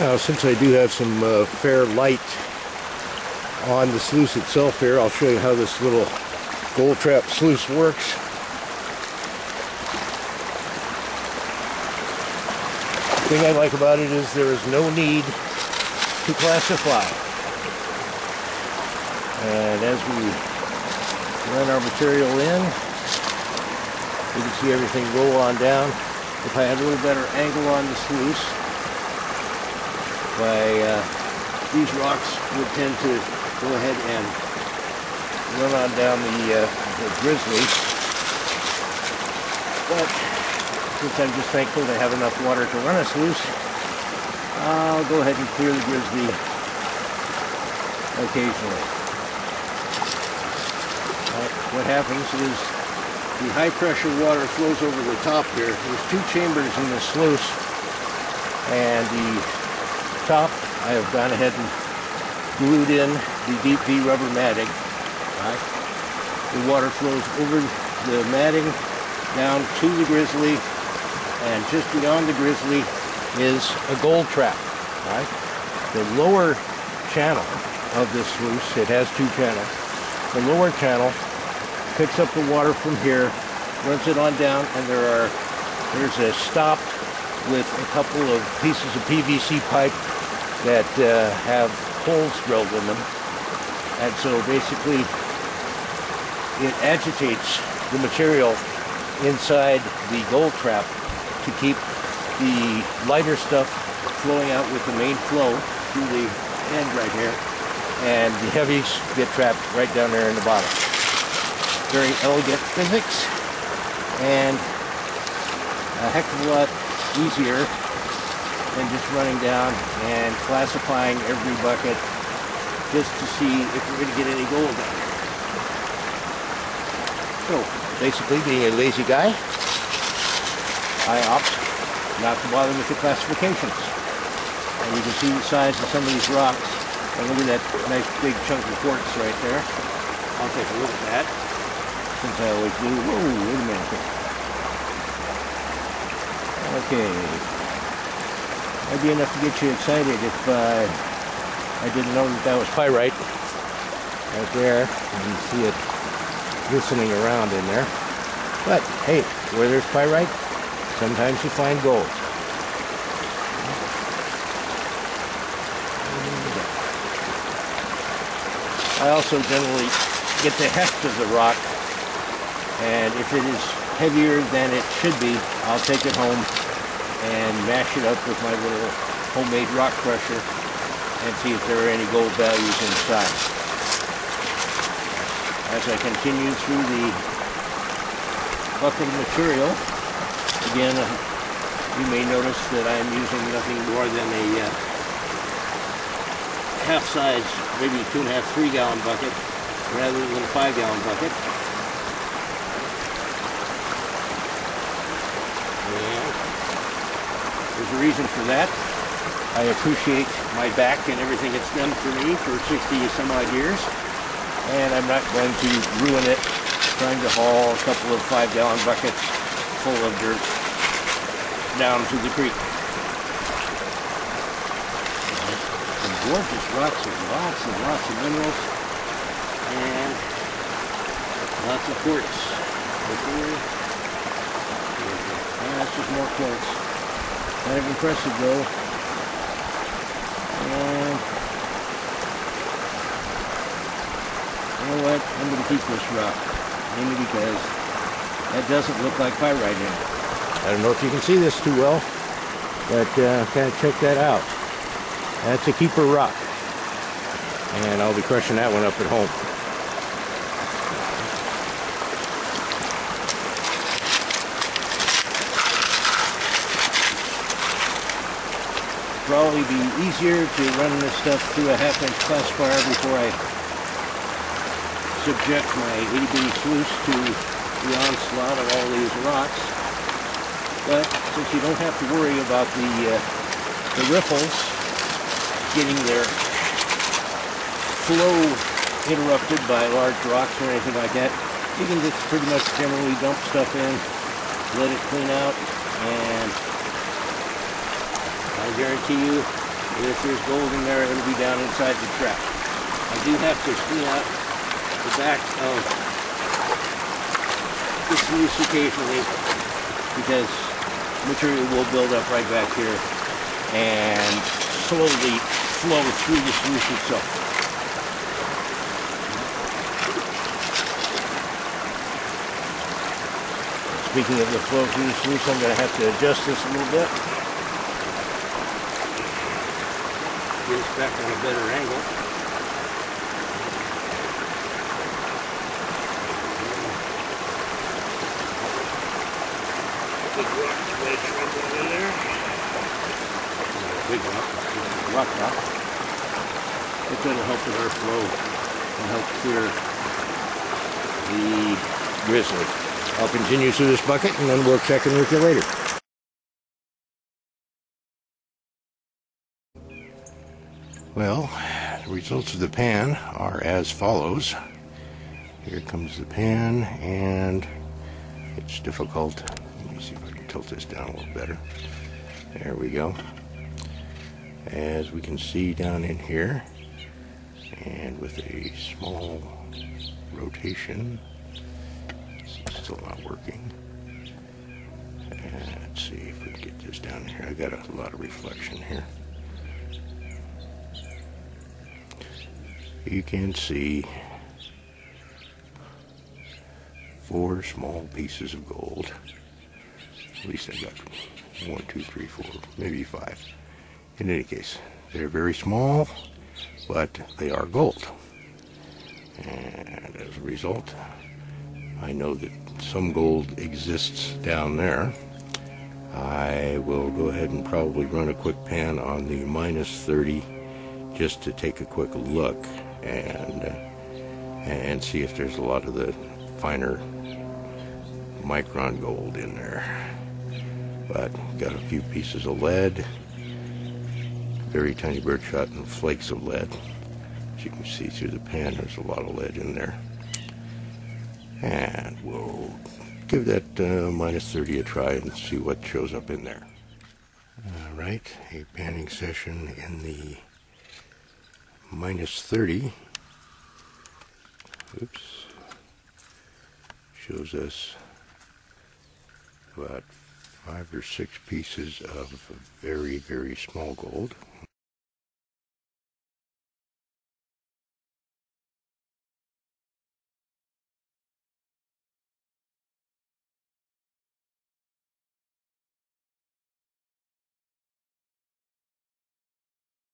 Now, since I do have some fair light on the sluice itself here, I'll show you how this little gold trap sluice works. The thing I like about it is there is no need to classify. And as we run our material in, you can see everything roll on down. If I had a little better angle on the sluice, these rocks would tend to go ahead and run on down the grizzly. But since I'm just thankful to have enough water to run a sluice, I'll go ahead and clear the grizzly occasionally. What happens is the high pressure water flows over the top here. There's two chambers in the sluice, and the top I have gone ahead and glued in the deep V rubber matting. Right. The water flows over the matting down to the grizzly, and just beyond the grizzly is a gold trap. Right. The lower channel of this sluice, it has two channels. The lower channel picks up the water from here, runs it on down, and there's a stop with a couple of pieces of PVC pipe that have holes drilled in them. And so basically it agitates the material inside the gold trap to keep the lighter stuff flowing out with the main flow through the end right here, and the heavies get trapped right down there in the bottom. Very elegant physics, and a heck of a lot easier than just running down and classifying every bucket just to see if we're going to get any gold down there. So basically, being a lazy guy, I opt not to bother with the classifications. And you can see the size of some of these rocks. And look at that nice big chunk of quartz right there. I'll take a look at that, since I always do. Whoa, wait a minute. Okay. That'd be enough to get you excited if I didn't know that was pyrite right there. And you see it glistening around in there. But hey, where there's pyrite, sometimes you find gold. I also generally get the heft of the rock, and if it is heavier than it should be, I'll take it home and mash it up with my little homemade rock crusher and see if there are any gold values inside. As I continue through the bucket of material, again, you may notice that I'm using nothing more than a half-size, maybe 2.5, 3-gallon bucket rather than a 5-gallon bucket. And there's a reason for that. I appreciate my back and everything it's done for me for 60 some odd years, and I'm not going to ruin it trying to haul a couple of 5-gallon buckets full of dirt down to the creek. Some gorgeous rocks with lots and lots of minerals, and lots of quartz. That's just more quartz. Kind of impressive though. And you know what? I'm going to keep this rock, mainly because that doesn't look like pyrite in it. I don't know if you can see this too well, but kind of check that out. That's a keeper rock, and I'll be crushing that one up at home. Probably be easier to run this stuff through a 1/2-inch classifier before I subject my itty-bitty sluice to the onslaught of all these rocks. But since you don't have to worry about the riffles getting their flow interrupted by large rocks or anything like that, you can just pretty much generally dump stuff in, let it clean out, and I guarantee you If there's gold in there, it'll be down inside the trap. I do have to clean out the back of the sluice occasionally because material will build up right back here and slowly flow through the sluice itself. Speaking of the flow through the sluice, I'm going to have to adjust this a little bit. Get us back on a better angle. Big rock wedge right down in there. Big rock, rock. It's going to help with our flow and help clear the grizzly. I'll continue through this bucket and then we'll check in with you later. Well, the results of the pan are as follows. Here comes the pan, and it's difficult. Let me see if I can tilt this down a little better. There we go. As we can see down in here, and with a small rotation, it's still not working. And let's see if we can get this down here. I got a lot of reflection here. You can see 4 small pieces of gold. At least I got 1, 2, 3, 4, maybe 5. In any case, they're very small, but they are gold. And as a result, I know that some gold exists down there. I will go ahead and probably run a quick pan on the -30 just to take a quick look and see if there's a lot of the finer micron gold in there. But got a few pieces of lead, very tiny birdshot and flakes of lead. As you can see through the pan, there's a lot of lead in there. And we'll give that -30 a try and see what shows up in there. All right, a panning session in the -30. Oops. Shows us about 5 or 6 pieces of very, very small gold.